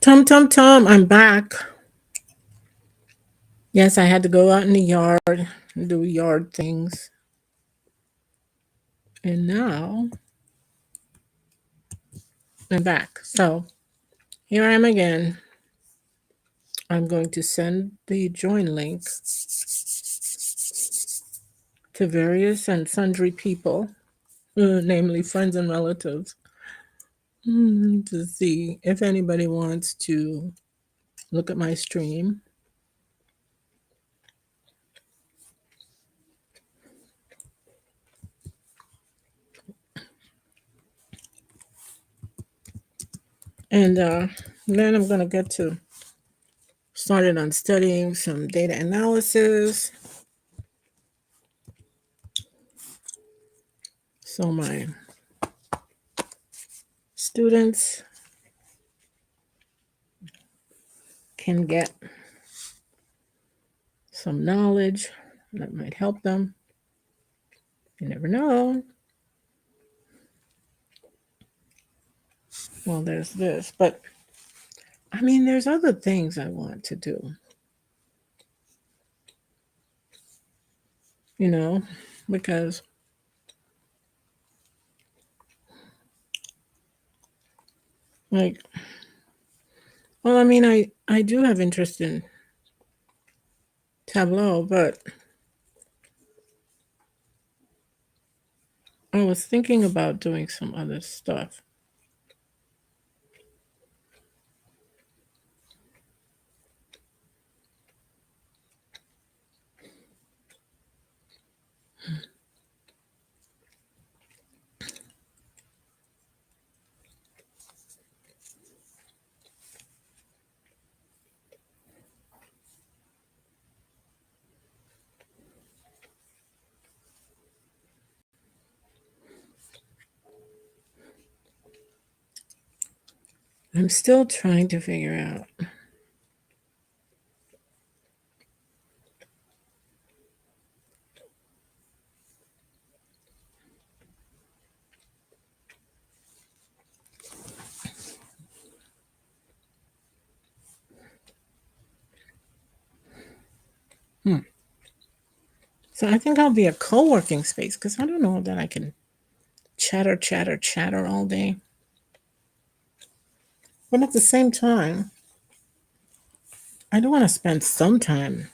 Tom, I'm back. Yes, I had to go out in the yard and do yard things. And now I'm back. So here I am again. I'm going to send the join link to various and sundry people, namely friends and relatives, to see if anybody wants to look at my stream. And then I'm going to get to started on studying some data analysis. So my students can get some knowledge that might help them. You never know. Well, there's this, but I mean, there's other things I want to do, you know, because, like, well, I mean, I do have interest in Tableau, but I was thinking about doing some other stuff. I'm still trying to figure out. So I think I'll be a co-working space because I don't know that I can chatter all day. But at the same time, I do want to spend some time,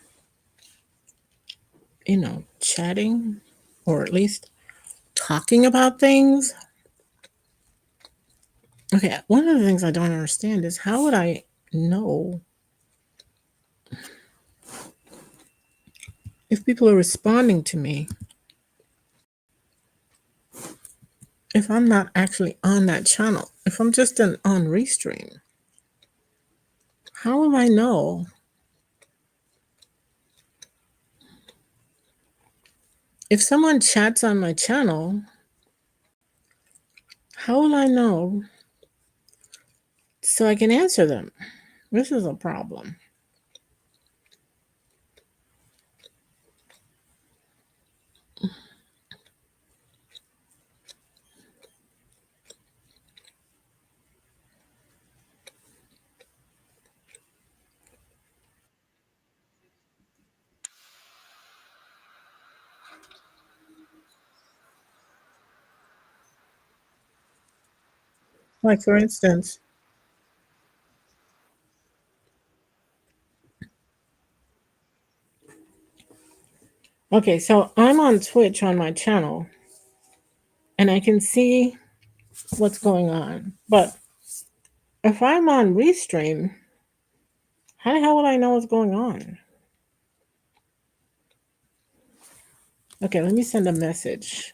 chatting or at least talking about things. Okay, one of the things I don't understand is how would I know if people are responding to me if I'm not actually on that channel? If I'm just on Restream, how will I know? If someone chats on my channel, how will I know so I can answer them? This is a problem. Like, for instance, okay, so I'm on Twitch on my channel and I can see what's going on. But if I'm on Restream, how the hell would I know what's going on? Okay, let me send a message.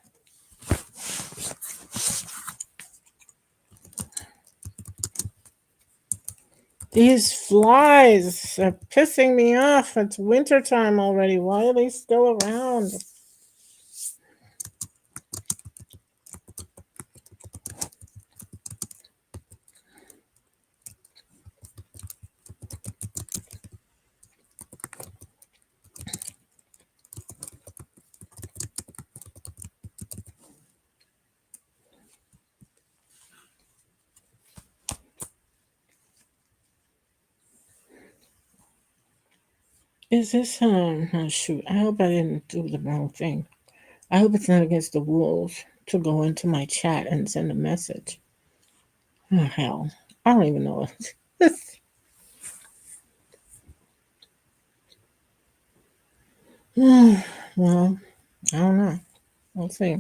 These flies are pissing me off. It's wintertime already. Why are they still around? Is this oh shoot, I hope I didn't do the wrong thing. I hope it's not against the rules to go into my chat and send a message. Oh hell. I don't even know it. Well, I don't know. We'll see.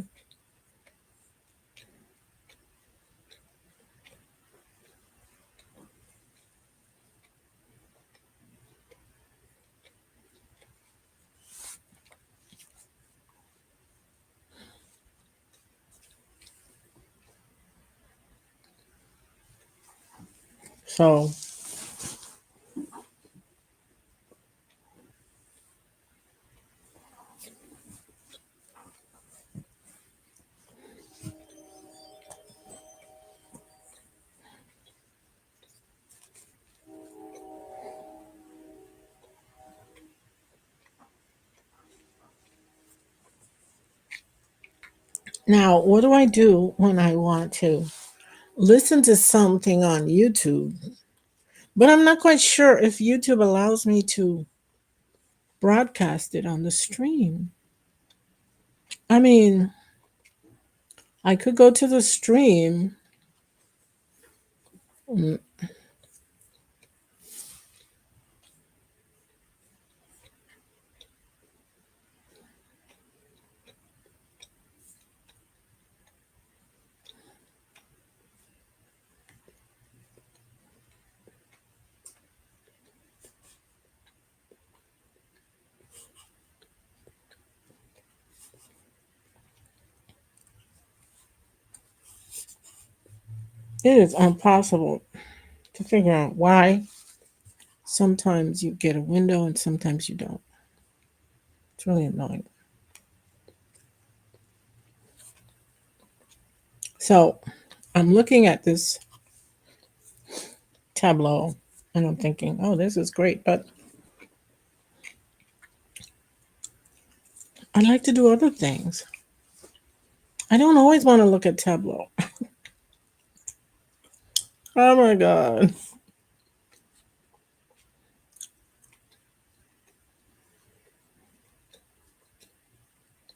So now what do I do when I want to listen to something on YouTube? But I'm not quite sure if YouTube allows me to broadcast it on the stream. I mean, I could go to the stream. Mm, It is impossible to figure out why sometimes you get a window and sometimes you don't. It's really annoying. So I'm looking at this tableau and I'm thinking, oh, this is great, but I'd like to do other things. I don't always want to look at tableau. Oh my God.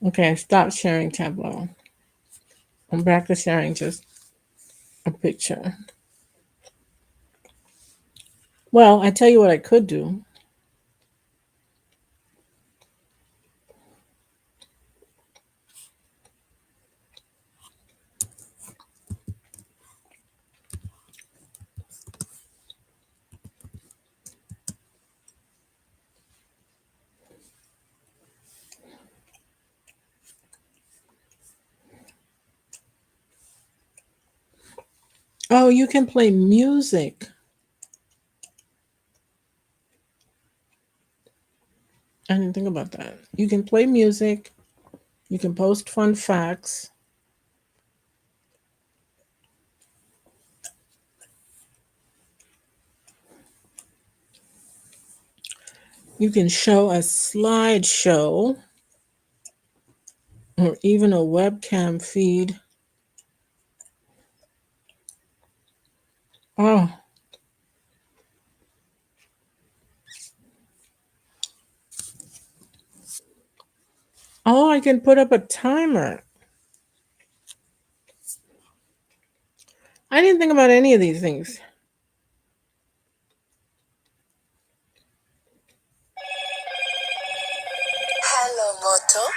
Okay, I stopped sharing tableau. I'm back to sharing just a picture. Well, I tell you what I could do. Oh, you can play music. I didn't think about that. You can play music. You can post fun facts. You can show a slideshow or even a webcam feed. Oh, oh, I can put up a timer. I didn't think about any of these things. Hello, Moto.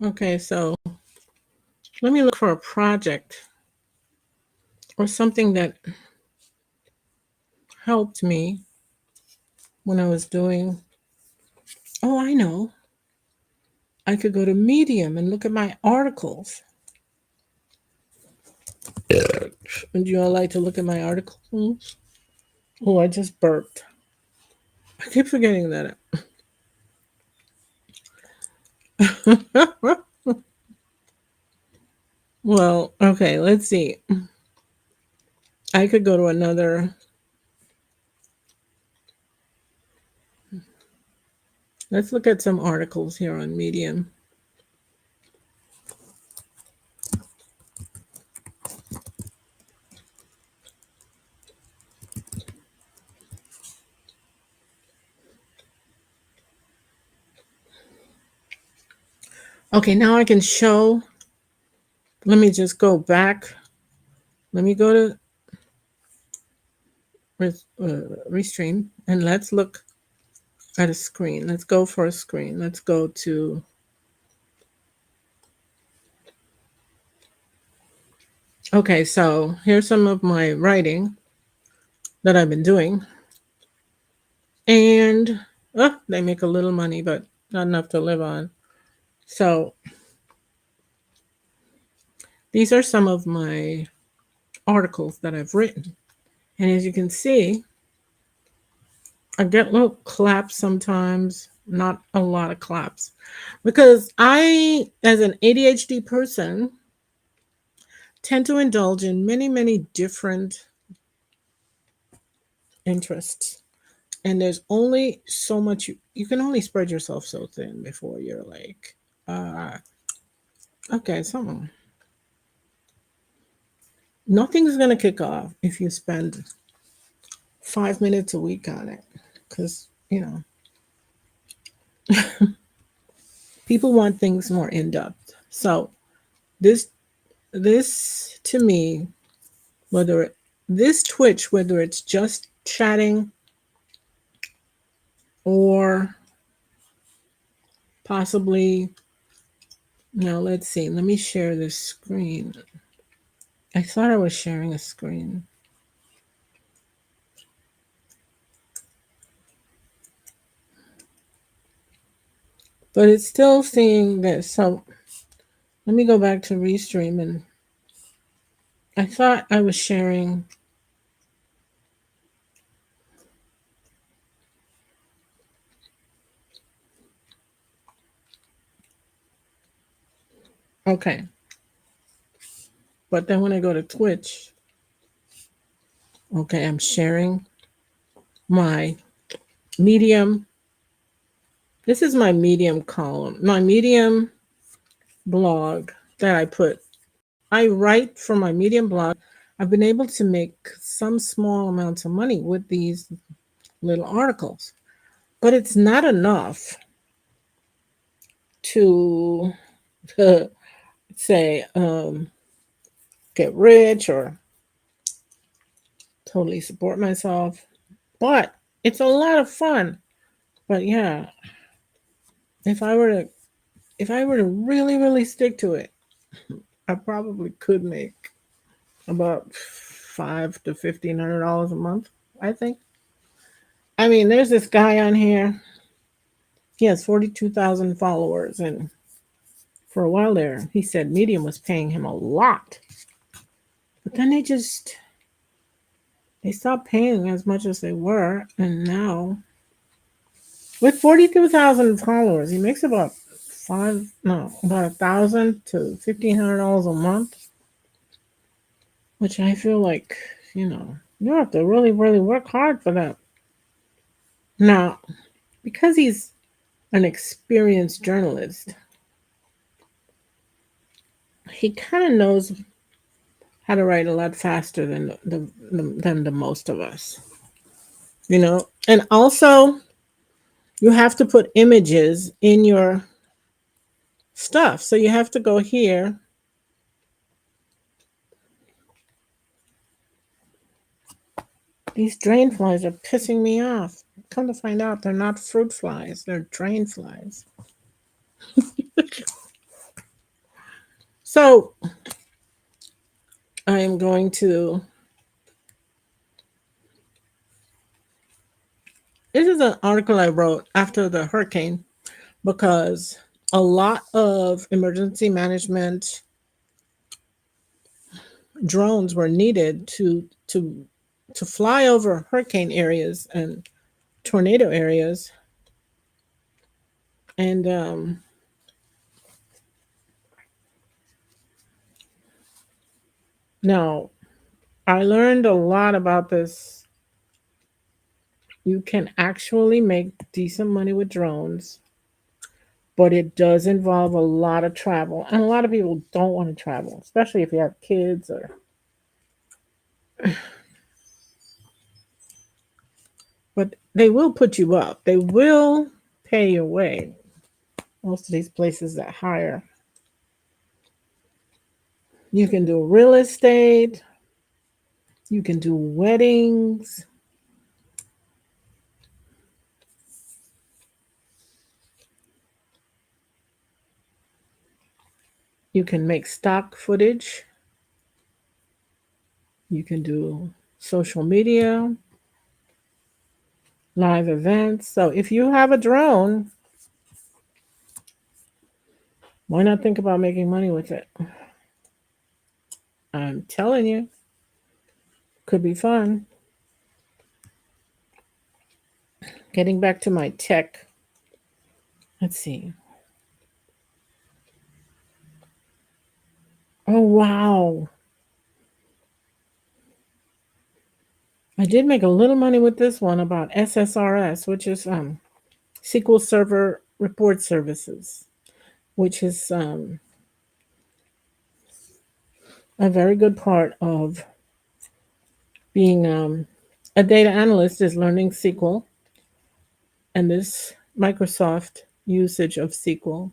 Okay, so let me look for a project or something that helped me when I was doing. Oh, I know. I could go to Medium and look at my articles. Would you all like to look at my articles? Oh, I just burped. I keep forgetting that. Well, okay, let's see. I could go to another. Let's look at some articles here on Medium. Okay, now I can show. Let me just go back. Let me go to Restream and let's look at a screen. Let's go for a screen. Let's go to. Okay, so here's some of my writing that I've been doing. And they make a little money, but not enough to live on. So these are some of my articles that I've written. And as you can see, I get little claps sometimes, not a lot of claps. Because I, as an ADHD person, tend to indulge in many, many different interests. And there's only so much you can only spread yourself so thin before you're like, uh, okay, so nothing's gonna kick off if you spend 5 minutes a week on it. Because, people want things more in depth. So this this to me, whether this Twitch, whether it's just chatting or possibly, now let's see, let me share this screen. I thought I was sharing a screen. But it's still seeing this. So let me go back to Restream, and I thought I was sharing. Okay. But then when I go to Twitch, okay, I'm sharing my Medium. This is my Medium column, my Medium blog that I write for my Medium blog. I've been able to make some small amounts of money with these little articles, but it's not enough to say get rich or totally support myself. But it's a lot of fun. But yeah, if I were to really really stick to it, I probably could make about $500 to $1,500 a month. I think. I mean, there's this guy on here. He has 42,000 followers, and for a while there, he said Medium was paying him a lot. But then they stopped paying as much as they were, and now with 42,000 followers, he makes about about 1,000 to $1,500 a month, which I feel like you have to really really work hard for that. Now, because he's an experienced journalist, he kind of knows how to write a lot faster than the most of us, And also, you have to put images in your stuff, so you have to go here. These drain flies are pissing me off. Come to find out, they're not fruit flies; they're drain flies. So I am going to. This is an article I wrote after the hurricane because a lot of emergency management drones were needed to fly over hurricane areas and tornado areas. And now I learned a lot about this. You can actually make decent money with drones, but it does involve a lot of travel. And a lot of people don't want to travel, especially if you have kids or but they will put you up. They will pay your way. Most of these places that hire. You can do real estate, you can do weddings, you can make stock footage, you can do social media, live events. So if you have a drone, why not think about making money with it? I'm telling you, could be fun. Getting back to my tech. Let's see. Oh wow. I did make a little money with this one about SSRS, which is SQL Server Report Services, which is a very good part of being a data analyst is learning SQL, and this Microsoft usage of SQL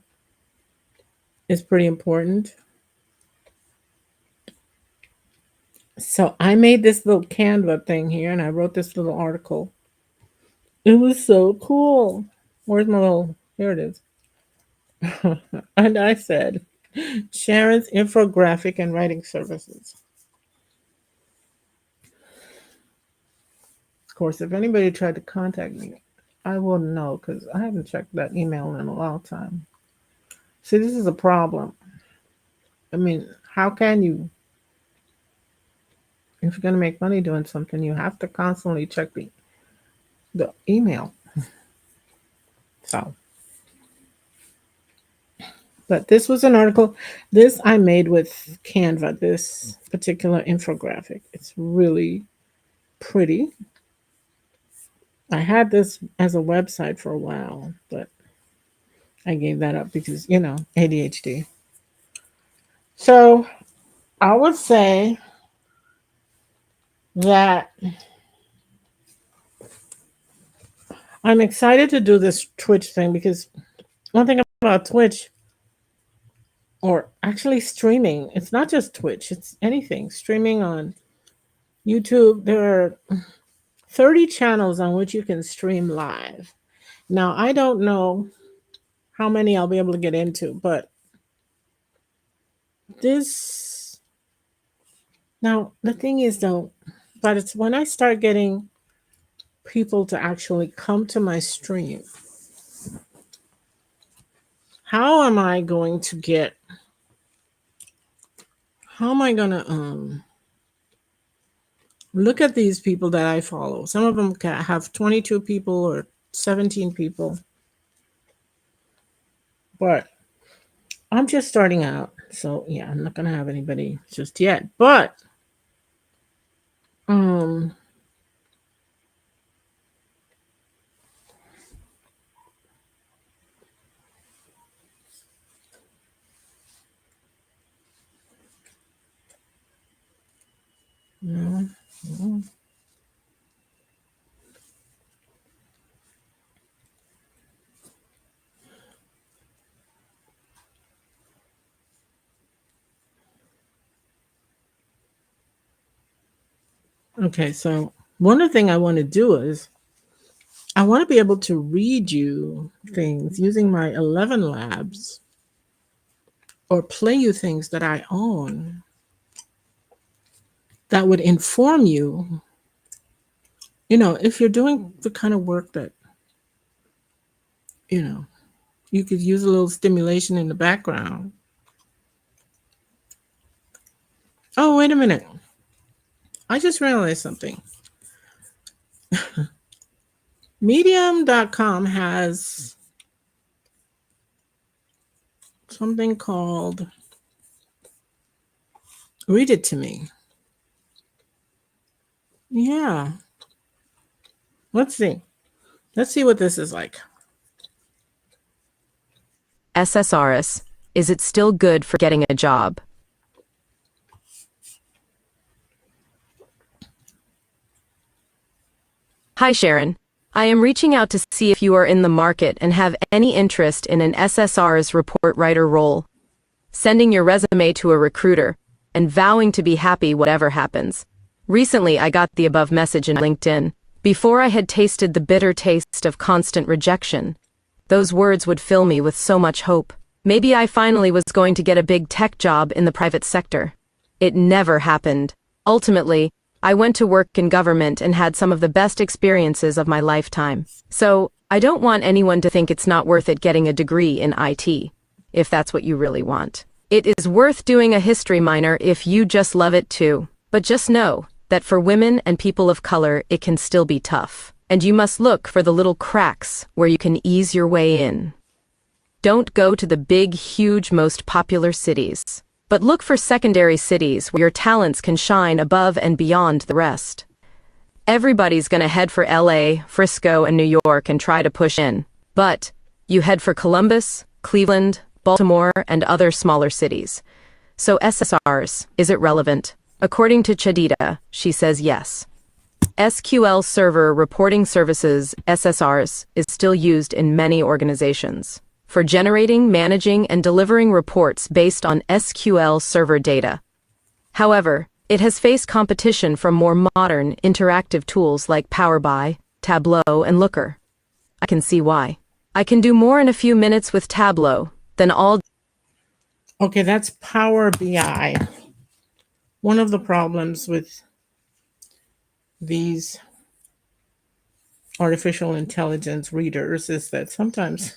is pretty important. So I made this little Canva thing here, and I wrote this little article. It was so cool. Where's my little? Here it is. And I said, Sharon's infographic and writing services. Of course, if anybody tried to contact me, I wouldn't know because I haven't checked that email in a long time. See, this is a problem. I mean, how can you, if you're going to make money doing something, you have to constantly check the email. So, but this was an article. This I made with Canva, this particular infographic. It's really pretty. I had this as a website for a while, but I gave that up because, ADHD. So I would say that I'm excited to do this Twitch thing because one thing about Twitch, or actually streaming, it's not just Twitch, it's anything. Streaming on YouTube, there are 30 channels on which you can stream live. Now, I don't know how many I'll be able to get into, but this. Now, the thing is, though, but it's when I start getting people to actually come to my stream, how am I going to get, how am I going to, look at these people that I follow? Some of them have 22 people or 17 people, but I'm just starting out. So, yeah, I'm not going to have anybody just yet, but, um, no, no. Okay, so one of the things I want to do is I want to be able to read you things using my 11 labs or play you things that I own that would inform you, if you're doing the kind of work that, you know, you could use a little stimulation in the background. Oh, wait a minute. I just realized something. Medium.com has something called Read It to Me. Yeah. Let's see. Let's see what this is like. SSRS, is it still good for getting a job? Hi Sharon, I am reaching out to see if you are in the market and have any interest in an SSRS report writer role. Sending your resume to a recruiter and vowing to be happy whatever happens. Recently I got the above message in LinkedIn. Before I had tasted the bitter taste of constant rejection. Those words would fill me with so much hope. Maybe I finally was going to get a big tech job in the private sector. It never happened. Ultimately, I went to work in government and had some of the best experiences of my lifetime. So, I don't want anyone to think it's not worth it getting a degree in IT, if that's what you really want. It is worth doing a history minor if you just love it too. But just know that for women and people of color, it can still be tough. And you must look for the little cracks where you can ease your way in. Don't go to the big, huge, most popular cities, but look for secondary cities where your talents can shine above and beyond the rest. Everybody's gonna head for LA, Frisco, and New York and try to push in. But you head for Columbus, Cleveland, Baltimore, and other smaller cities. So SSRs, is it relevant? According to Chadita, she says yes. SQL Server Reporting Services, SSRs, is still used in many organizations for generating, managing, and delivering reports based on SQL Server data. However, it has faced competition from more modern, interactive tools like Power BI, Tableau, and Looker. I can see why. I can do more in a few minutes with Tableau than all. Okay, that's Power BI. One of the problems with these artificial intelligence readers is that sometimes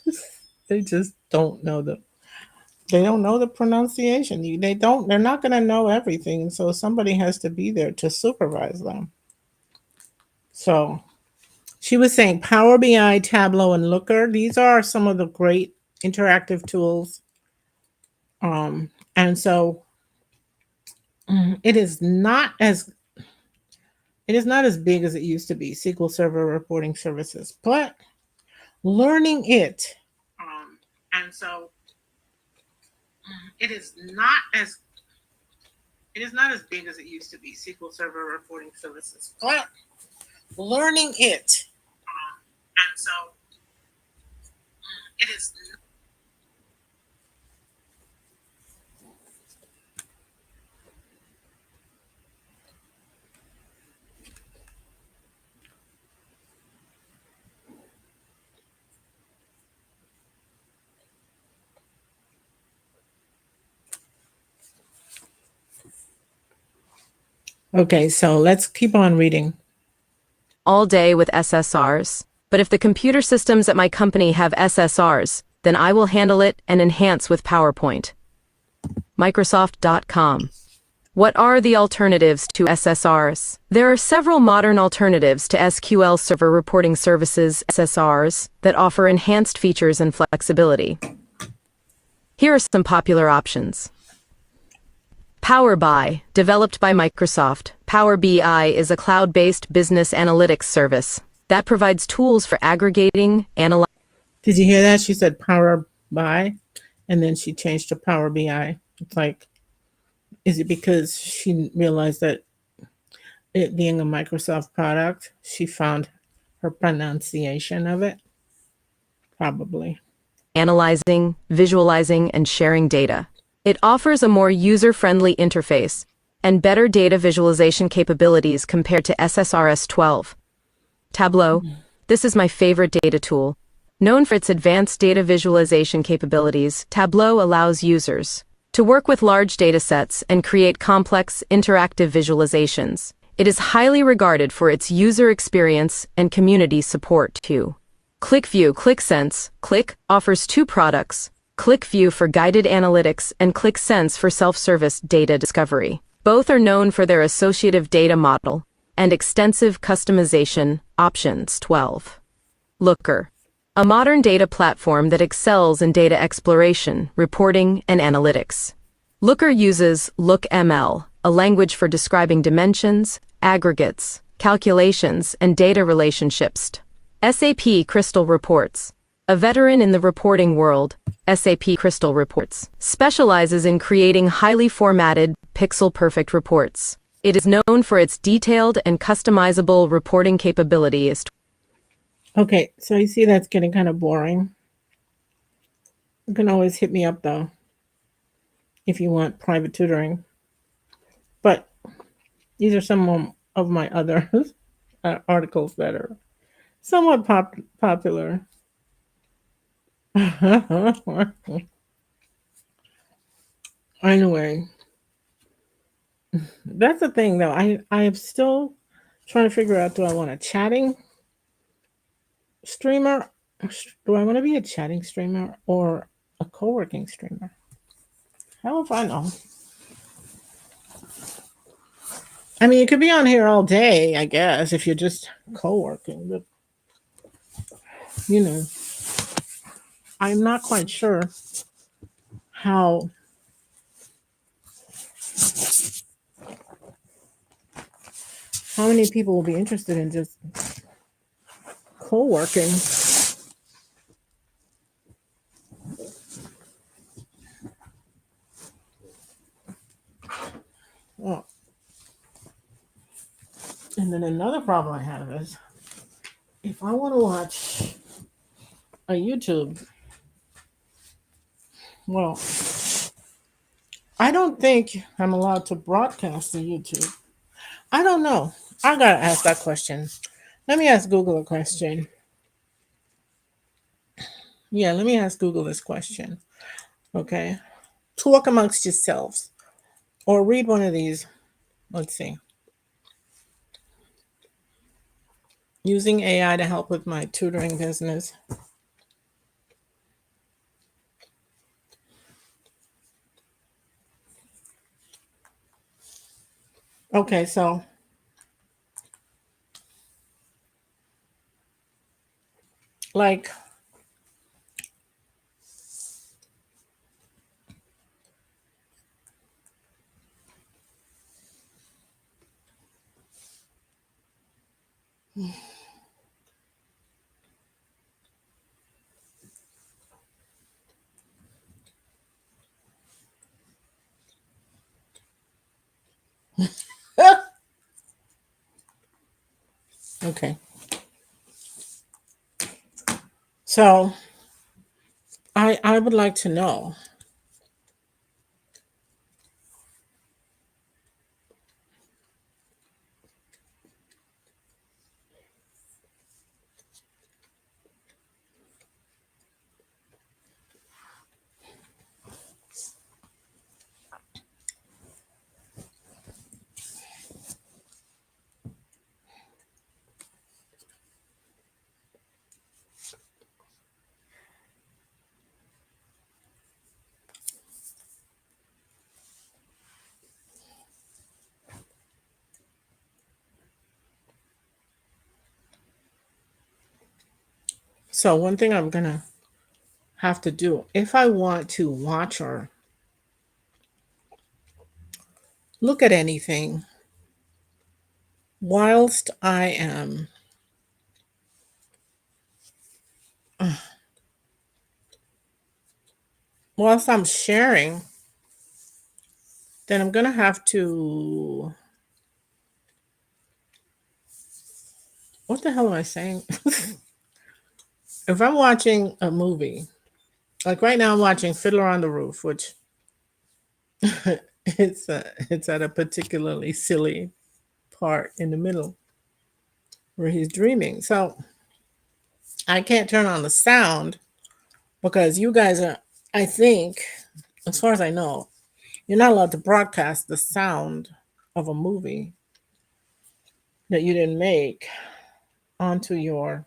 they just don't know the pronunciation. They're not going to know everything, and so somebody has to be there to supervise them. So she was saying Power BI, Tableau, and Looker, these are some of the great interactive tools. And so it is not as big as it used to be, SQL Server Reporting Services, but learning it, and so it is not as big as it used to be, SQL Server Reporting Services, but learning it, and so it is. Okay, so let's keep on reading. All day with SSRs, but if the computer systems at my company have SSRs, then I will handle it and enhance with PowerPoint. Microsoft.com. What are the alternatives to SSRs? There are several modern alternatives to SQL Server Reporting Services SSRs that offer enhanced features and flexibility. Here are some popular options. Power BI, developed by Microsoft. Power BI is a cloud-based business analytics service that provides tools for aggregating, analyzing. Did you hear that? She said Power BI, and then she changed to Power BI. It's like, is it because she realized that it being a Microsoft product, she found her pronunciation of it? Probably. Analyzing, visualizing, and sharing data. It offers a more user-friendly interface and better data visualization capabilities compared to SSRS 12. Tableau. This is my favorite data tool. Known for its advanced data visualization capabilities, Tableau allows users to work with large datasets and create complex, interactive visualizations. It is highly regarded for its user experience and community support too. ClickView ClickSense Click offers two products, ClickView for guided analytics and ClickSense for self-service data discovery. Both are known for their associative data model and extensive customization options. 12. Looker, a modern data platform that excels in data exploration, reporting, and analytics. Looker uses LookML, a language for describing dimensions, aggregates, calculations, and data relationships. SAP Crystal Reports, a veteran in the reporting world, SAP Crystal Reports specializes in creating highly formatted, pixel-perfect reports. It is known for its detailed and customizable reporting capabilities. Okay, so you see that's getting kind of boring. You can always hit me up though if you want private tutoring. But these are some of my other articles that are somewhat popular. Anyway, that's the thing though. I am still trying to figure out, do I want a chatting streamer? Do I want to be a chatting streamer or a co-working streamer? Hell if I know. I mean, you could be on here all day, I guess, if you're just co-working, but you know, I'm not quite sure how many people will be interested in just co-working. Well, and then another problem I have is if I want to watch a YouTube, well, I don't think I'm allowed to broadcast to YouTube. I don't know. I gotta ask that question. Let me ask Google a question. Yeah, let me ask Google this question. Okay. Talk amongst yourselves or read one of these. Let's see. Using AI to help with my tutoring business. Okay, so like okay. So I would like to know. So one thing I'm gonna have to do if I want to watch or look at anything whilst I am whilst I'm sharing, then I'm gonna have to. What the hell am I saying? If I'm watching a movie, like right now, I'm watching Fiddler on the Roof, which it's at a particularly silly part in the middle where he's dreaming. So I can't turn on the sound because you guys are, I think, as far as I know, You're not allowed to broadcast the sound of a movie that you didn't make onto your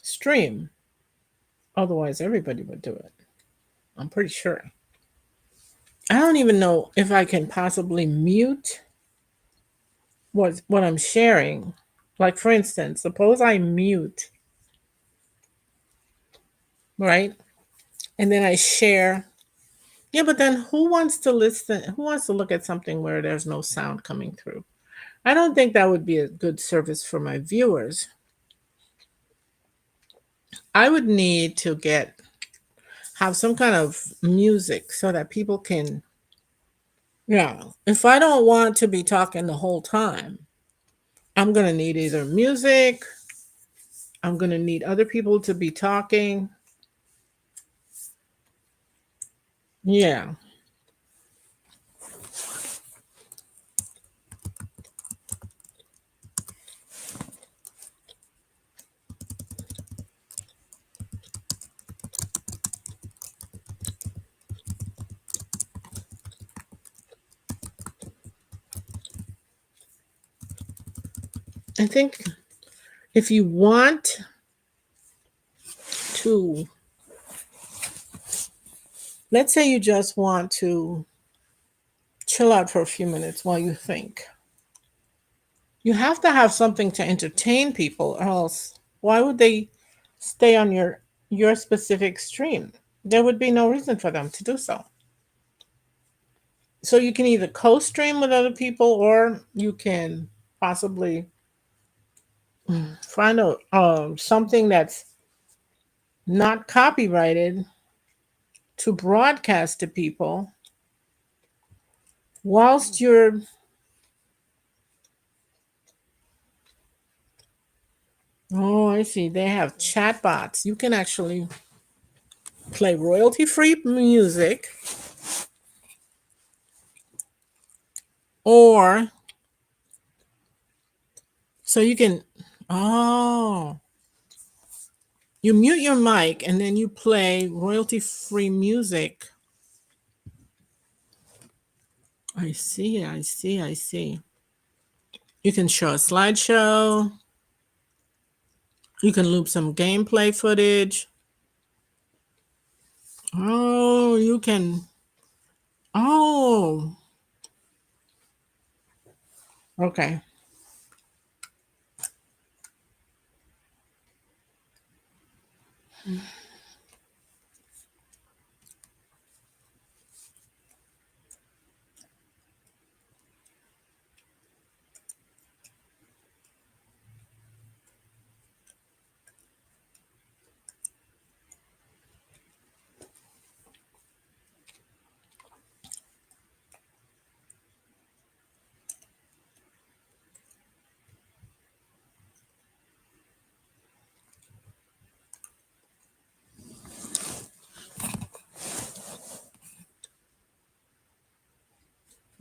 stream. Otherwise, everybody would do it. I'm pretty sure. I don't even know if I can possibly mute what I'm sharing. Like, for instance, suppose I mute, right? And then I share. Yeah, but then who wants to listen? Who wants to look at something where there's no sound coming through? I don't think that would be a good service for my viewers. I would need to have some kind of music so that people can, yeah. If I don't want to be talking the whole time, I'm going to need either music, I'm going to need other people to be talking. Yeah. I think if you want to, let's say you just want to chill out for a few minutes while you think, you have to have something to entertain people, or else why would they stay on your specific stream? There would be no reason for them to do so. So you can either co-stream with other people, or you can possibly find a something that's not copyrighted to broadcast to people whilst you're. Oh, I see. They have chatbots. You can actually play royalty-free music, or so you can. Oh, you mute your mic and then you play royalty-free music. I see. I see. I see. You can show a slideshow. You can loop some gameplay footage. Oh, you can. Oh, okay.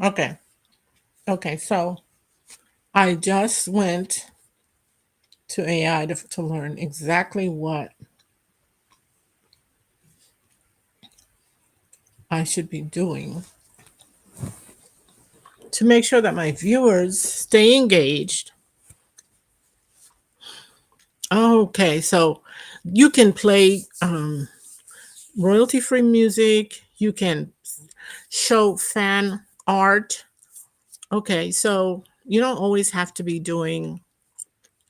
Okay. Okay. So I just went to AI to learn exactly what I should be doing to make sure that my viewers stay engaged. Okay, so you can play royalty-free music. You can show fan art. Okay, so you don't always have to be doing,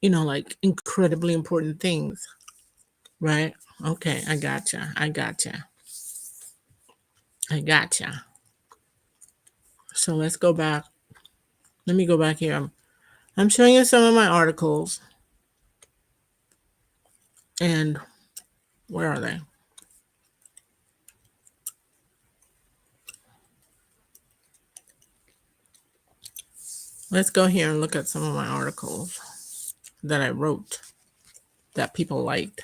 like incredibly important things, right? Okay, I gotcha. I gotcha. I gotcha. So let's go back. Let me go back here. I'm showing you some of my articles. And where are they? Let's go here and look at some of my articles that I wrote that people liked.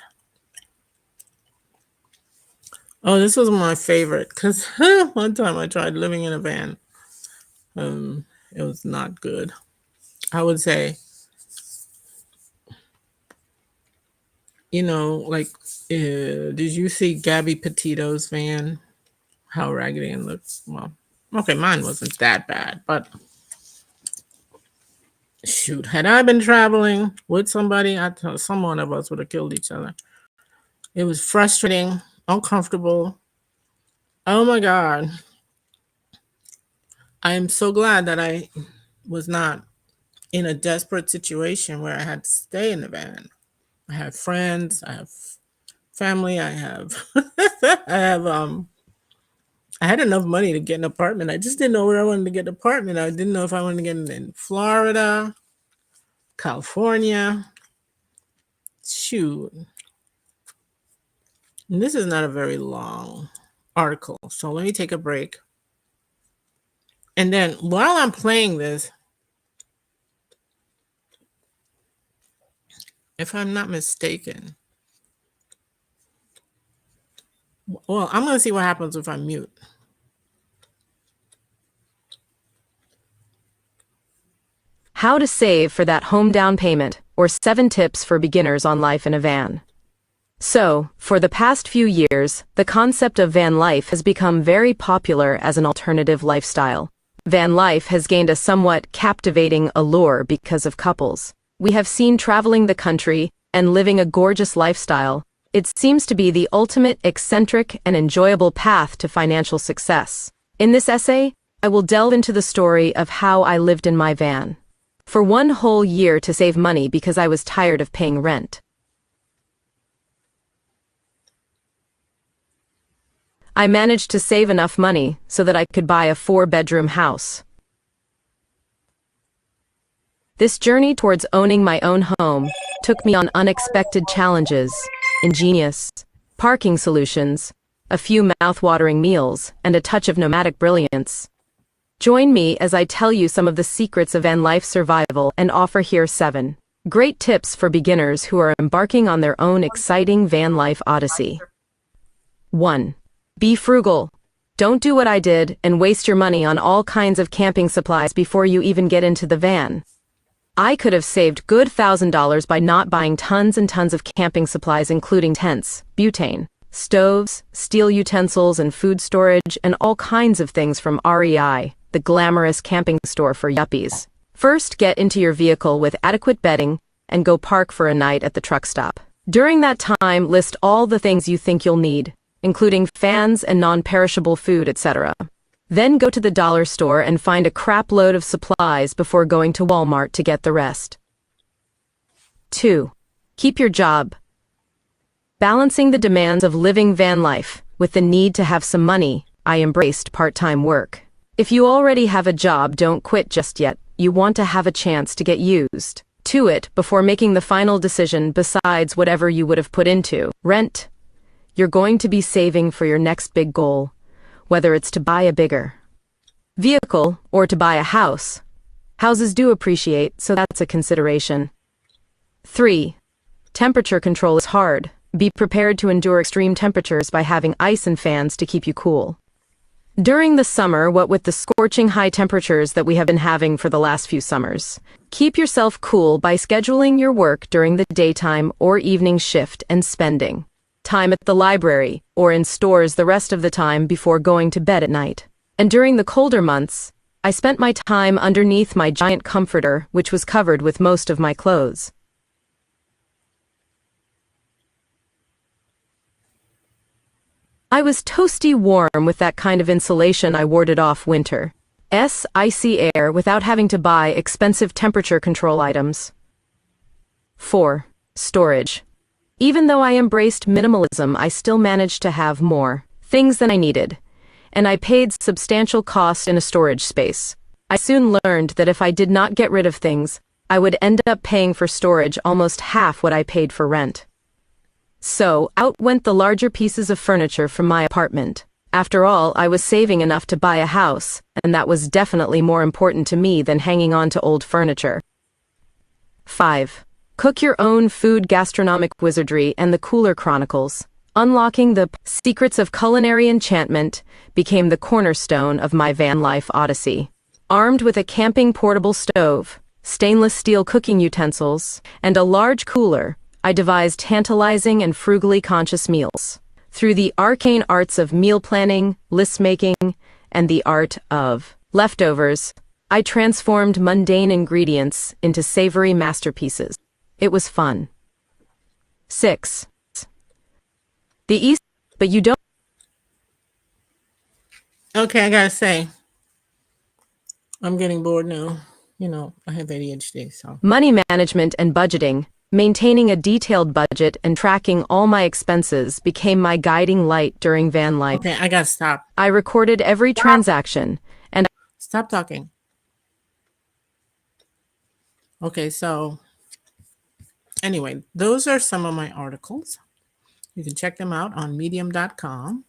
Oh, this was my favorite because one time I tried living in a van. It was not good. I would say, like, did you see Gabby Petito's van? How raggedy and looks. Well, Okay, mine wasn't that bad, but shoot, had I been traveling with somebody, some one of us would have killed each other. It was frustrating, uncomfortable. Oh my God. I am so glad that I was not in a desperate situation where I had to stay in the van. I have friends, I have family, I have I had enough money to get an apartment. I just didn't know where I wanted to get an apartment. I didn't know if I wanted to get it in Florida, California. Shoot. And this is not a very long article. So let me take a break. And then while I'm playing this, if I'm not mistaken, well, I'm going to see what happens if I mute. How to save for that home down payment, or 7 tips for beginners on life in a van. So, for the past few years, the concept of van life has become very popular as an alternative lifestyle. Van life has gained a somewhat captivating allure because of couples. We have seen traveling the country and living a gorgeous lifestyle. It seems to be the ultimate eccentric and enjoyable path to financial success. In this essay, I will delve into the story of how I lived in my van for 1 whole year to save money because I was tired of paying rent. I managed to save enough money so that I could buy a 4-bedroom house. This journey towards owning my own home took me on unexpected challenges, ingenious parking solutions, a few mouth-watering meals, and a touch of nomadic brilliance. Join me as I tell you some of the secrets of van life survival and offer here 7 great tips for beginners who are embarking on their own exciting van life odyssey. 1. Be frugal. Don't do what I did and waste your money on all kinds of camping supplies before you even get into the van. I could have saved good $1,000 by not buying tons and tons of camping supplies, including tents, butane, stoves, steel utensils and food storage, and all kinds of things from REI, the glamorous camping store for yuppies. First, get into your vehicle with adequate bedding and go park for a night at the truck stop. During that time, list all the things you think you'll need, including fans and non-perishable food, etc. Then go to the dollar store and find a crap load of supplies before going to Walmart to get the rest. 2. Keep your job. Balancing the demands of living van life with the need to have some money, I embraced part-time work. If you already have a job, don't quit just yet. You want to have a chance to get used to it before making the final decision besides whatever you would have put into rent. You're going to be saving for your next big goal, whether it's to buy a bigger vehicle or to buy a house. Houses do appreciate, so that's a consideration. 3. Temperature control is hard. Be prepared to endure extreme temperatures by having ice and fans to keep you cool. During the summer, what with the scorching high temperatures that we have been having for the last few summers, keep yourself cool by scheduling your work during the daytime or evening shift and spending time at the library or in stores the rest of the time before going to bed at night. And during the colder months, I spent my time underneath my giant comforter, which was covered with most of my clothes. I was toasty warm with that kind of insulation. I warded off winter's icy air without having to buy expensive temperature control items. 4. Storage. Even though I embraced minimalism, I still managed to have more things than I needed, and I paid substantial cost in a storage space. I soon learned that if I did not get rid of things, I would end up paying for storage almost half what I paid for rent. So, out went the larger pieces of furniture from my apartment. After all, I was saving enough to buy a house, and that was definitely more important to me than hanging on to old furniture. 5. Cook your own food. Gastronomic wizardry and the Cooler Chronicles, unlocking the secrets of culinary enchantment, became the cornerstone of my van life odyssey. Armed with a camping portable stove, stainless steel cooking utensils, and a large cooler, I devised tantalizing and frugally conscious meals. Through the arcane arts of meal planning, list making, and the art of leftovers. I transformed mundane ingredients into savory masterpieces. It was fun. 6. The East, but you don't. Okay, I gotta say, I'm getting bored now. You know, I have ADHD, so. Money management and budgeting, maintaining a detailed budget and tracking all my expenses became my guiding light during van life. Okay, I gotta stop. I recorded every transaction and Stop talking. Okay, so anyway, those are some of my articles. You can check them out on medium.com.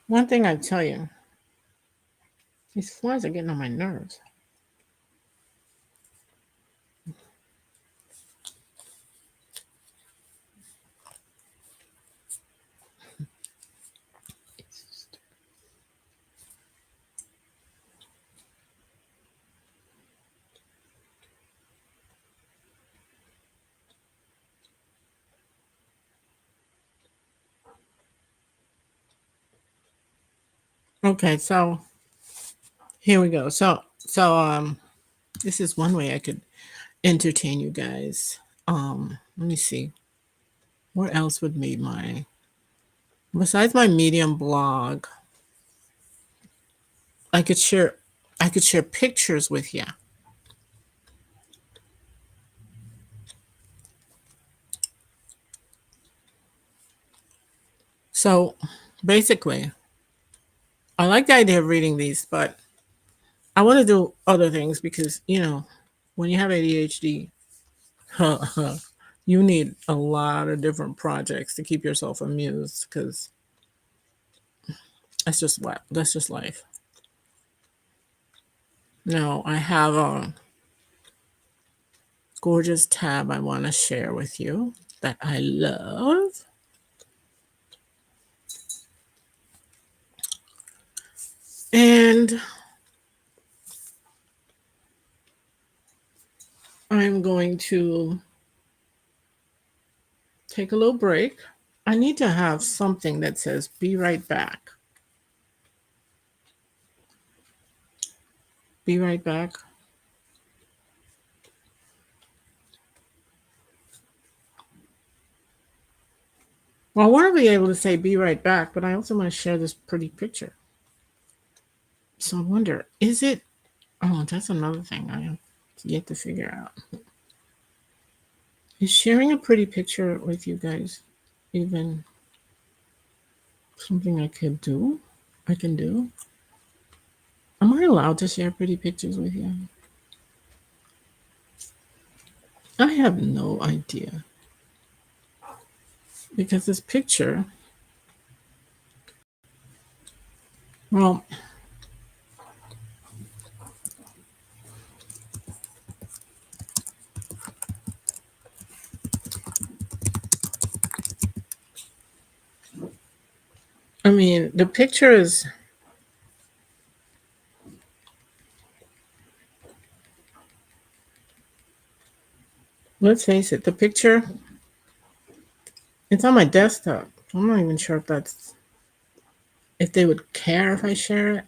One thing I tell you, these flies are getting on my nerves. Okay, so here we go. So this is one way I could entertain you guys. Let me see. What else would be my besides my Medium blog? I could share pictures with you. So basically, I like the idea of reading these, but I want to do other things because, you know, when you have ADHD, you need a lot of different projects to keep yourself amused because that's just life. Now, I have a gorgeous tab I want to share with you that I love. And I'm going to take a little break. I need to have something that says be right back. Be right back. Well, I want to be able to say be right back, but I also want to share this pretty picture. So I wonder, is it? Oh, that's another thing I have yet to figure out. Is sharing a pretty picture with you guys even something I could do? I can do? Am I allowed to share pretty pictures with you? I have no idea. Because this picture, well, I mean, the picture is, let's face it, the picture, it's on my desktop. I'm not even sure if they would care if I share it.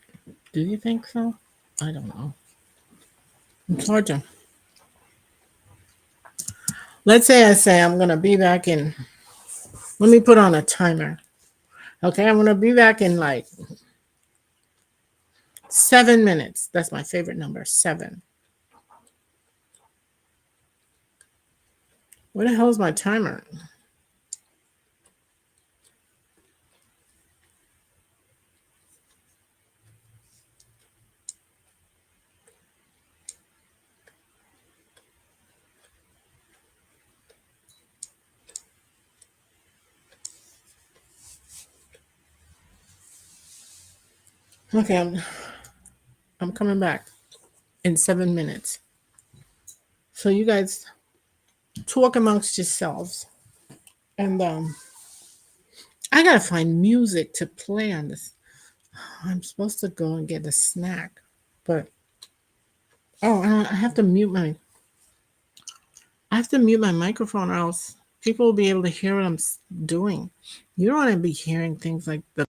Do you think so? I don't know. It's hard to. Let's say I say I'm going to be back in, let me put on a timer. Okay, I'm going to be back in like 7 minutes. That's my favorite number, 7. Where the hell is my timer? Okay, I'm coming back in 7 minutes. So you guys talk amongst yourselves. And I gotta find music to play on this. I'm supposed to go and get a snack, but I have to mute my. I have to mute my microphone, or else people will be able to hear what I'm doing. You don't want to be hearing things like the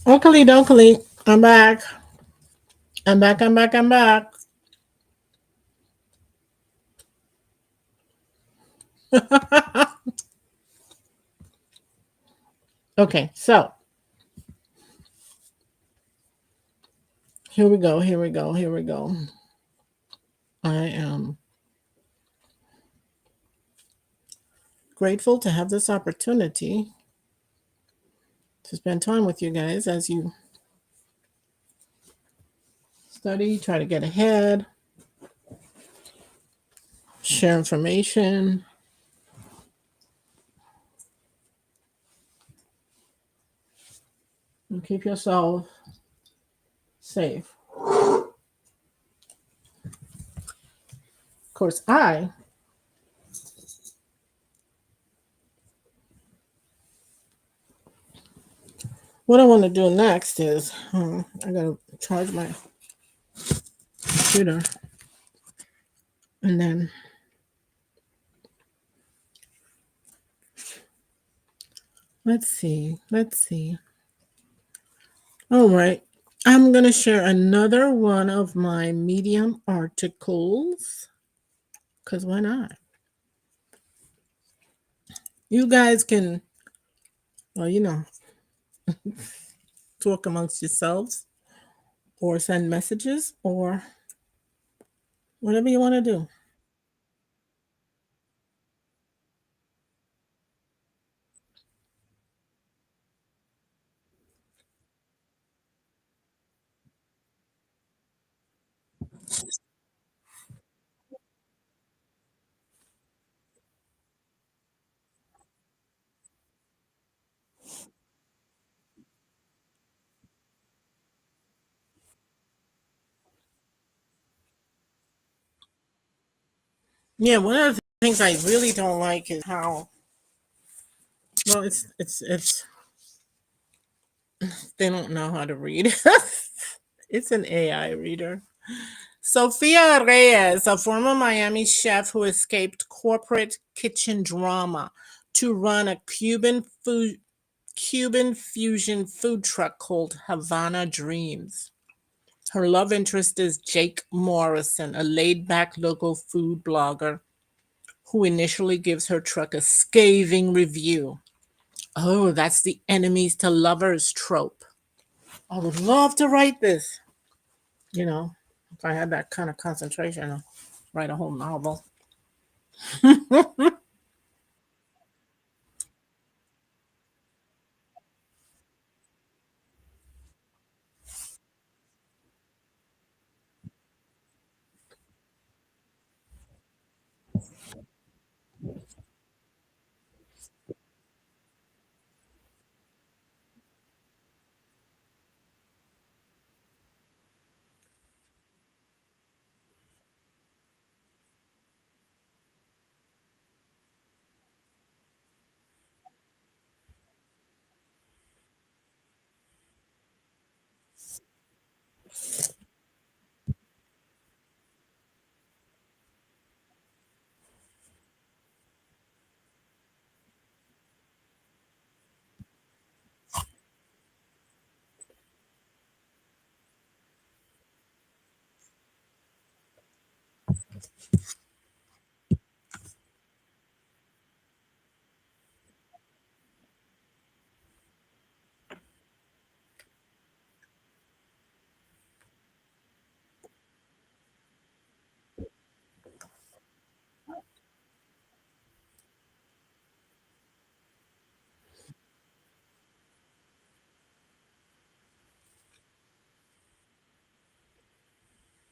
Oakley dokley. I'm back. I'm back. I'm back. I'm back. Okay, so here we go. Here we go. Here we go. I am grateful to have this opportunity to spend time with you guys as you study, try to get ahead, share information, and keep yourself safe. Of course, what I want to do next is I gotta charge my computer, and then let's see. Let's see. All right. I'm going to share another one of my Medium articles because why not? You guys can, well, talk amongst yourselves or send messages or whatever you want to do. Yeah, one of the things I really don't like is how, well, it's they don't know how to read. It's an AI reader. Sophia Reyes, a former Miami chef who escaped corporate kitchen drama to run a Cuban fusion food truck called Havana Dreams. Her love interest is Jake Morrison, a laid-back local food blogger who initially gives her truck a scathing review. Oh, that's the enemies to lovers trope. I would love to write this. If I had that kind of concentration, I'd write a whole novel.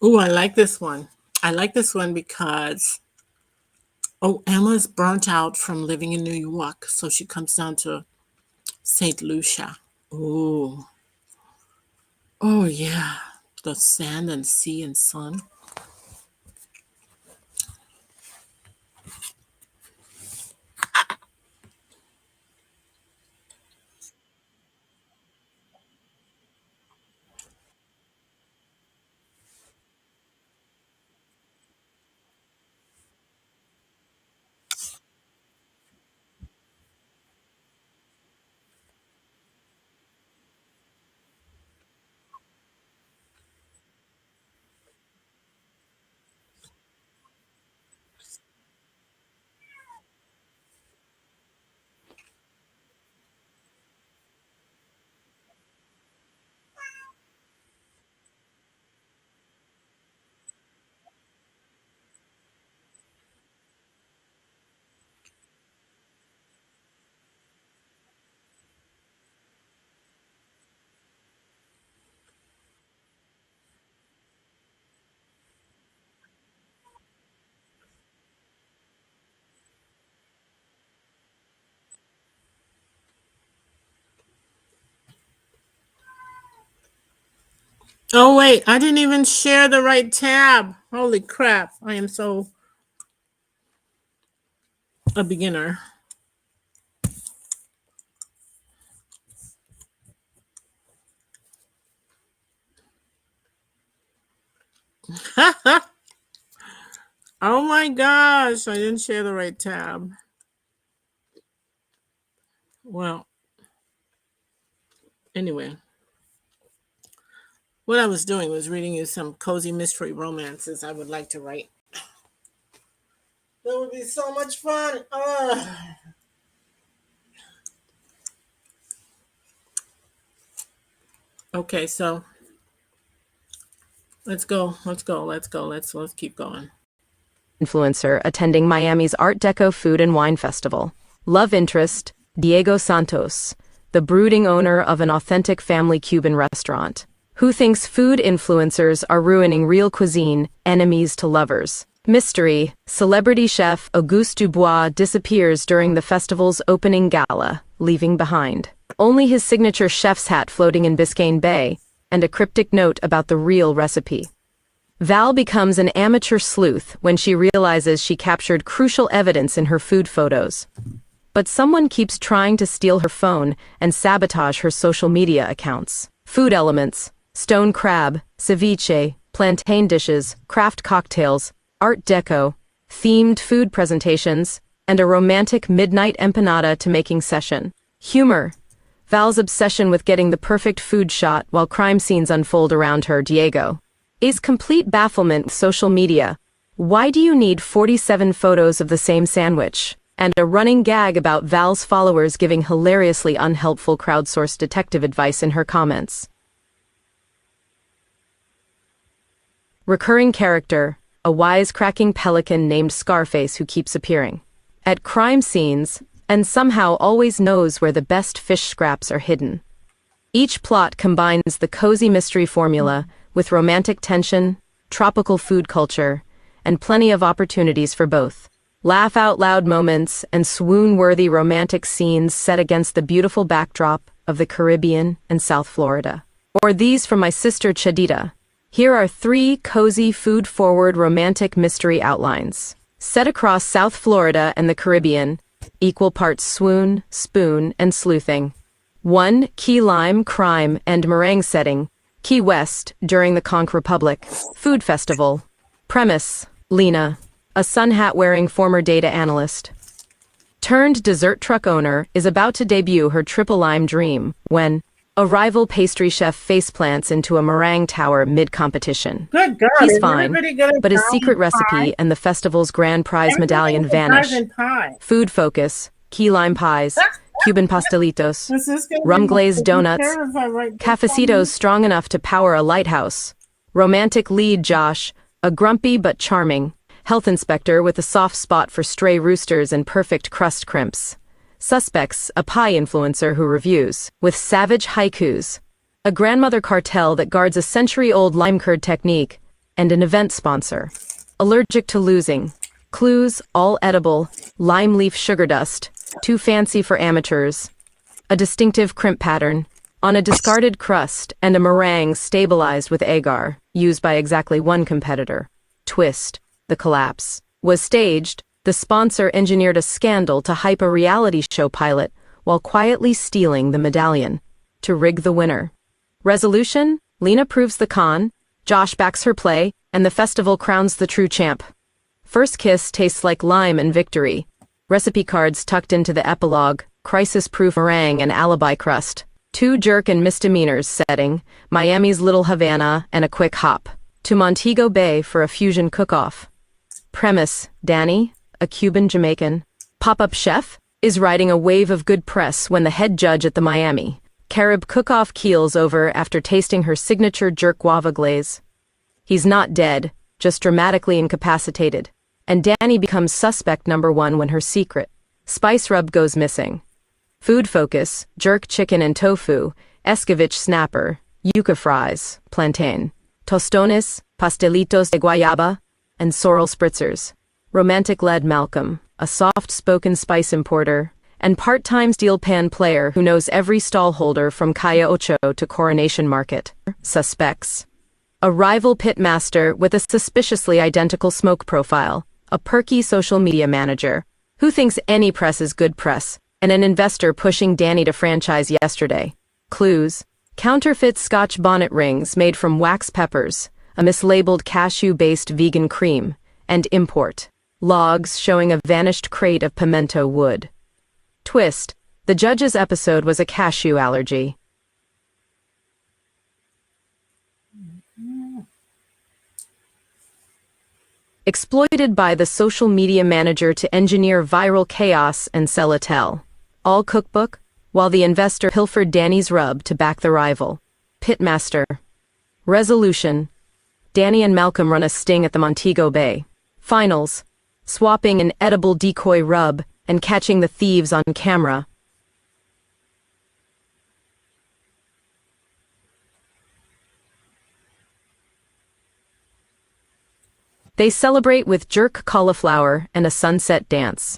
Ooh, I like this one. I like this one because Emma's burnt out from living in New York, so she comes down to St. Lucia. Ooh, oh yeah, the sand and sea and sun. Oh, wait, I didn't even share the right tab. Holy crap. I am so a beginner. Oh my gosh, I didn't share the right tab. Well, anyway, what I was doing was reading you some cozy mystery romances I would like to write. That would be so much fun. Okay, so let's go. Let's keep going. Influencer attending Miami's Art Deco Food and Wine Festival. Love interest, Diego Santos, the brooding owner of an authentic family Cuban restaurant, who thinks food influencers are ruining real cuisine, enemies to lovers. Mystery, celebrity chef Auguste Dubois disappears during the festival's opening gala, leaving behind only his signature chef's hat floating in Biscayne Bay, and a cryptic note about the real recipe. Val becomes an amateur sleuth when she realizes she captured crucial evidence in her food photos. But someone keeps trying to steal her phone and sabotage her social media accounts. Food elements: stone crab, ceviche, plantain dishes, craft cocktails, art deco, themed food presentations, and a romantic midnight empanada to making session. Humor: Val's obsession with getting the perfect food shot while crime scenes unfold around her. Diego is complete bafflement with social media. Why do you need 47 photos of the same sandwich? And a running gag about Val's followers giving hilariously unhelpful crowdsourced detective advice in her comments. Recurring character: a wisecracking pelican named Scarface who keeps appearing at crime scenes and somehow always knows where the best fish scraps are hidden. Each plot combines the cozy mystery formula with romantic tension, tropical food culture, and plenty of opportunities for both laugh-out-loud moments and swoon-worthy romantic scenes set against the beautiful backdrop of the Caribbean and South Florida. Or these from my sister Chadita. Here are 3 cozy, food-forward romantic mystery outlines. Set across South Florida and the Caribbean, equal parts swoon, spoon, and sleuthing. 1. Key Lime, crime, and meringue setting. Key West, during the Conch Republic. Food festival. Premise: Lena, a sun hat-wearing former data analyst, turned dessert truck owner, is about to debut her triple lime dream when a rival pastry chef faceplants into a meringue tower mid-competition. Good God. He's is fine, everybody good at but his brownie secret pie? recipe and the festival's grand prize medallion Everybody vanish. good at pie. Food focus: key lime pies, Cuban pastelitos, Is this gonna be rum glazed taken donuts, care of if I write this cafecitos strong enough to power a lighthouse. Romantic lead Josh, a grumpy but charming health inspector with a soft spot for stray roosters and perfect crust crimps. Suspects: a pie influencer who reviews with savage haikus, a grandmother cartel that guards a century-old lime curd technique, and an event sponsor. Allergic to losing. Clues: all edible, lime leaf sugar dust, too fancy for amateurs. A distinctive crimp pattern on a discarded crust, and a meringue stabilized with agar, used by exactly one competitor. Twist: the collapse was staged. The sponsor engineered a scandal to hype a reality show pilot while quietly stealing the medallion to rig the winner. Resolution: Lena proves the con, Josh backs her play, and the festival crowns the true champ. First kiss tastes like lime and victory. Recipe cards tucked into the epilogue: crisis-proof meringue and alibi crust. 2 jerk and misdemeanors setting: Miami's Little Havana and a quick hop to Montego Bay for a fusion cook-off. Premise: Danny, a Cuban Jamaican pop-up chef, is riding a wave of good press when the head judge at the Miami Carib cook-off keels over after tasting her signature jerk guava glaze. He's not dead, just dramatically incapacitated, and Danny becomes suspect number 1 when her secret spice rub goes missing. Food focus: jerk chicken and tofu, escovitch snapper, yuca fries, plantain, tostones, pastelitos de guayaba, and sorrel spritzers. Romantic lead Malcolm, a soft-spoken spice importer, and part-time steel pan player who knows every stallholder from Calle Ocho to Coronation Market. Suspects: A rival pitmaster with a suspiciously identical smoke profile, a perky social media manager, who thinks any press is good press, and an investor pushing Danny to franchise yesterday. Clues: counterfeit Scotch bonnet rings made from wax peppers, a mislabeled cashew-based vegan cream, and import. Logs showing a vanished crate of pimento wood. Twist: the judge's episode was a cashew allergy. Exploited by the social media manager to engineer viral chaos and sell a tell. All cookbook, while the investor pilfered Danny's rub to back the rival. Pitmaster. Resolution: Danny and Malcolm run a sting at the Montego Bay. Finals: swapping an edible decoy rub and catching the thieves on camera. They celebrate with jerk cauliflower and a sunset dance.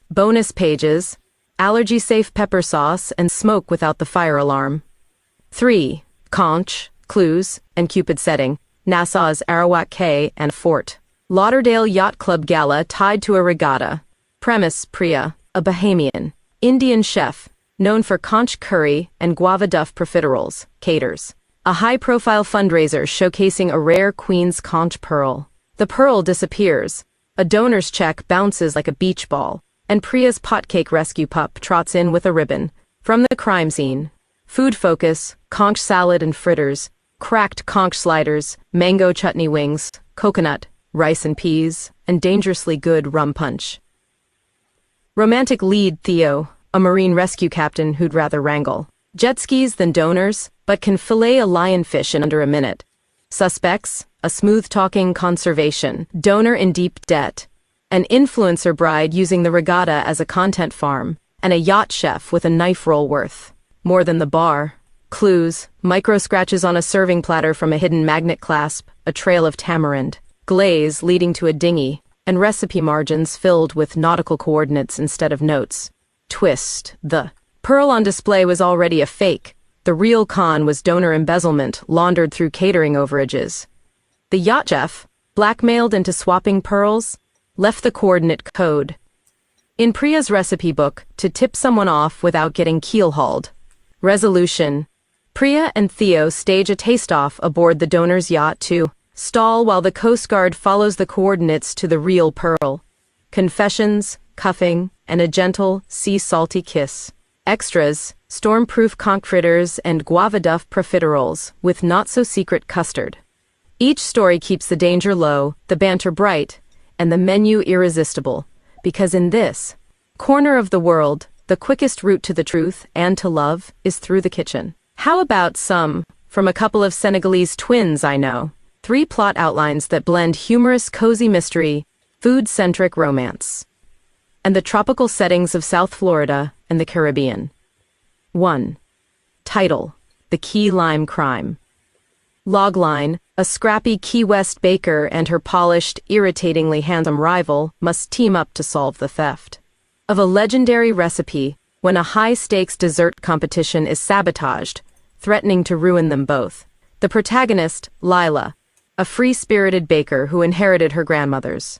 Bonus pages: allergy-safe pepper sauce and smoke without the fire alarm. 3. Conch, clues, and Cupid setting: Nassau's Arawak Cay and Fort Lauderdale Yacht Club Gala tied to a regatta. Premise: Priya, a Bahamian Indian chef, known for conch curry and guava duff profiteroles, caters. A high-profile fundraiser showcasing a rare Queen's conch pearl. The pearl disappears, a donor's check bounces like a beach ball, and Priya's potcake rescue pup trots in with a ribbon. From the crime scene: food focus, conch salad and fritters, cracked conch sliders, mango chutney wings, coconut, rice and peas, and dangerously good rum punch. Romantic lead: Theo, a marine rescue captain who'd rather wrangle jet skis than donors, but can fillet a lionfish in under a minute. Suspects: a smooth-talking conservation donor in deep debt, an influencer bride using the regatta as a content farm, and a yacht chef with a knife roll worth more than the bar. Clues: micro scratches on a serving platter from a hidden magnet clasp, a trail of tamarind, glaze leading to a dinghy, and recipe margins filled with nautical coordinates instead of notes. Twist: the pearl on display was already a fake. The real con was donor embezzlement laundered through catering overages. The yacht chef, blackmailed into swapping pearls, left the coordinate code in Priya's recipe book to tip someone off without getting keel-hauled. Resolution: Priya and Theo stage a taste-off aboard the donor's yacht to stall while the Coast Guard follows the coordinates to the real pearl. Confessions, cuffing, and a gentle, sea-salty kiss. Extras: storm-proof conch fritters and guava duff profiteroles with not-so-secret custard. Each story keeps the danger low, the banter bright, and the menu irresistible, because in this corner of the world, the quickest route to the truth and to love is through the kitchen. How about some from a couple of Senegalese twins I know? 3 plot outlines that blend humorous cozy mystery, food-centric romance, and the tropical settings of South Florida and the Caribbean. 1. Title: The Key Lime Crime. Logline: a scrappy Key West baker and her polished, irritatingly handsome rival must team up to solve the theft of a legendary recipe when a high-stakes dessert competition is sabotaged, threatening to ruin them both. The protagonist, Lila, a free-spirited baker who inherited her grandmother's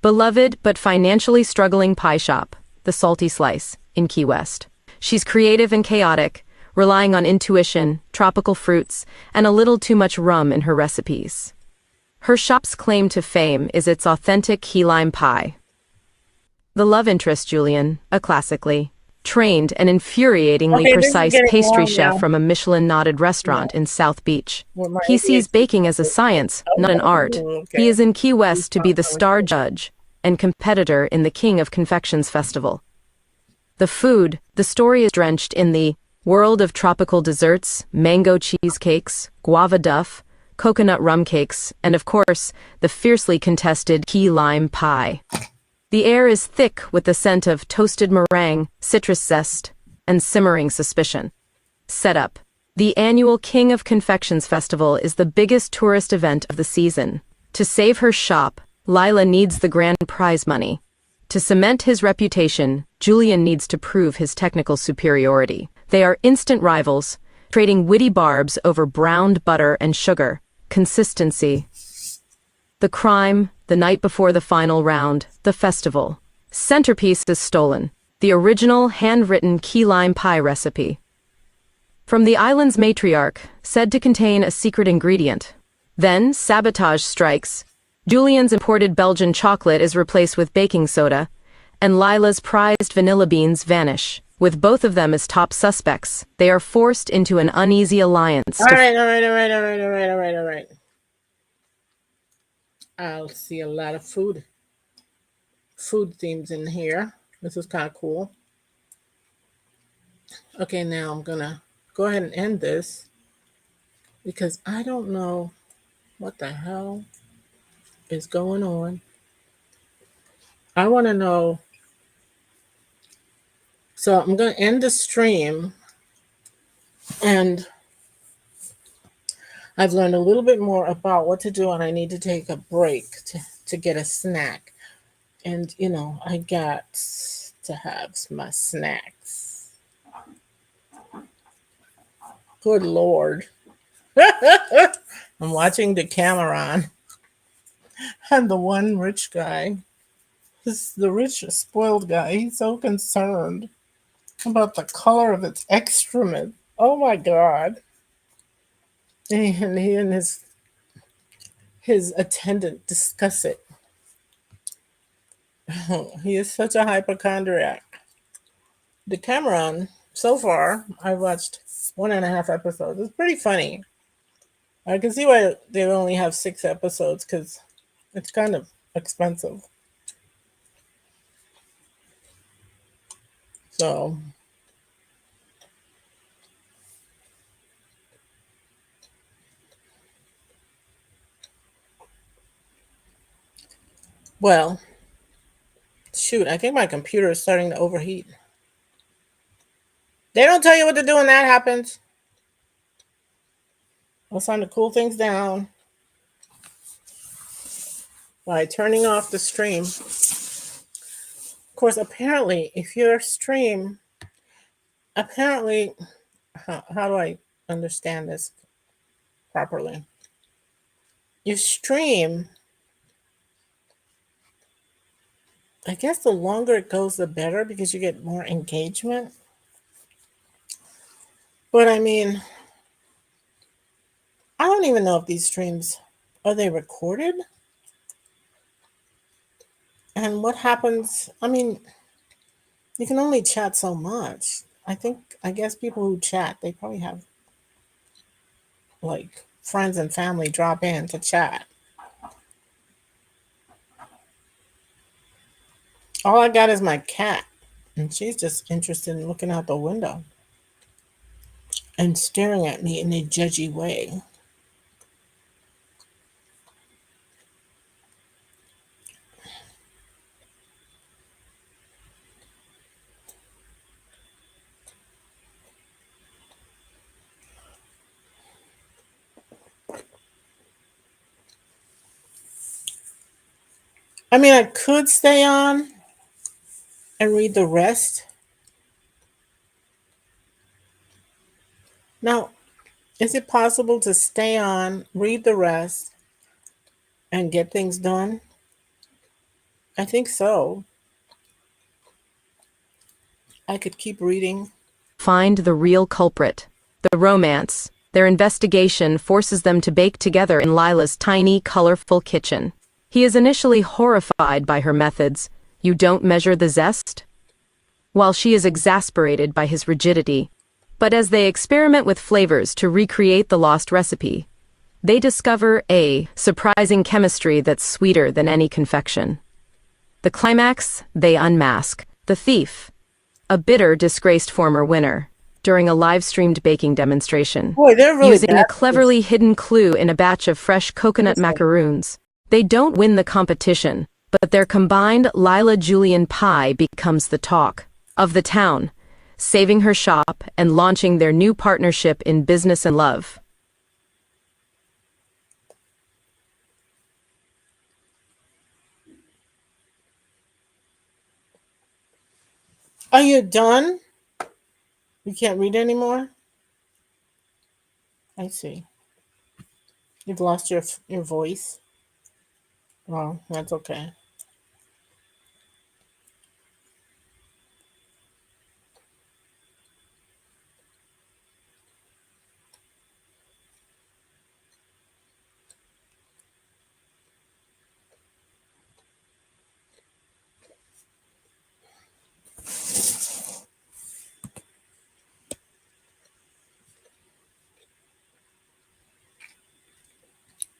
beloved but financially struggling pie shop, the Salty Slice, in Key West. She's creative and chaotic, relying on intuition, tropical fruits, and a little too much rum in her recipes. Her shop's claim to fame is its authentic key lime pie. The love interest, Julian, a classically trained and infuriatingly precise pastry chef from a Michelin-nodded restaurant in South Beach. He sees baking as a science, not an art. He is in Key West to be the star judge and competitor in the King of Confections Festival. The food, the story is drenched in the world of tropical desserts, mango cheesecakes, guava duff, coconut rum cakes, and of course, the fiercely contested key lime pie. The air is thick with the scent of toasted meringue, citrus zest, and simmering suspicion. Setup: the annual King of Confections Festival is the biggest tourist event of the season. To save her shop, Lila needs the grand prize money. To cement his reputation, Julian needs to prove his technical superiority. They are instant rivals, trading witty barbs over browned butter and sugar. Consistency. The crime, the night before the final round, the festival. Centerpiece is stolen. The original handwritten key lime pie recipe. From the island's matriarch, said to contain a secret ingredient. Then, sabotage strikes. Julian's imported Belgian chocolate is replaced with baking soda, and Lila's prized vanilla beans vanish. With both of them as top suspects, they are forced into an uneasy alliance. All right. I'll see a lot of food themes in here. This is kind of cool. Okay, now I'm gonna go ahead and end this because I don't know what the hell is going on. I want to know. So I'm going to end the stream, and I've learned a little bit more about what to do, and I need to take a break to get a snack. And, I got to have my snacks. Good Lord. I'm watching the Cameron and the one rich guy. The rich, spoiled guy. He's so concerned about the color of its excrement. Oh my God. And he and his attendant discuss it. He is such a hypochondriac. The Cameron, so far, I watched 1.5 episodes. It's pretty funny. I can see why they only have 6 episodes because it's kind of expensive. So, well, shoot, I think my computer is starting to overheat. They don't tell you what to do when that happens. It's time to cool things down by turning off the stream. Of course, apparently, if your stream, apparently, how do I understand this properly? Your stream, I guess the longer it goes, the better because you get more engagement. But I mean, I don't even know if these streams, are they recorded? And what happens? I mean, you can only chat so much. I guess people who chat, they probably have like friends and family drop in to chat. All I got is my cat, and she's just interested in looking out the window and staring at me in a judgy way. I mean, I could stay on and read the rest. Now, is it possible to stay on, read the rest, and get things done? I think so. I could keep reading. Find the real culprit. The romance. Their investigation forces them to bake together in Lila's tiny, colorful kitchen. He is initially horrified by her methods. You don't measure the zest? While she is exasperated by his rigidity. But as they experiment with flavors to recreate the lost recipe, they discover a surprising chemistry that's sweeter than any confection. The climax, they unmask the thief, a bitter, disgraced former winner, during a live-streamed baking demonstration. Boy, they're really using bad. a cleverly hidden clue in a batch of fresh coconut macaroons. They don't win the competition, but their combined Lila-Julian pie becomes the talk of the town, saving her shop and launching their new partnership in business and love. Are you done? You can't read anymore? I see. You've lost your voice. Well, that's okay.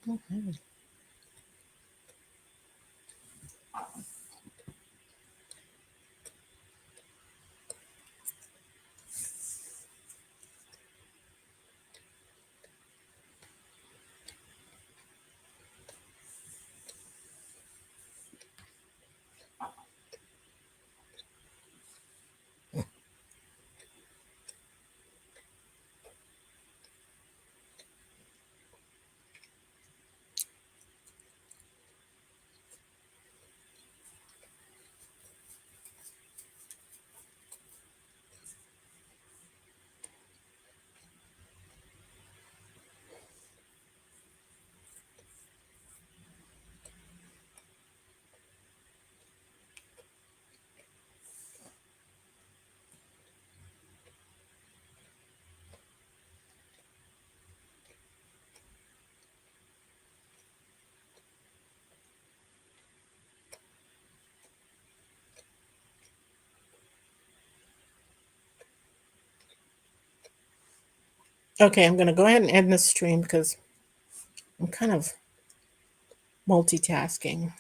Okay. Okay, I'm gonna go ahead and end this stream because I'm kind of multitasking.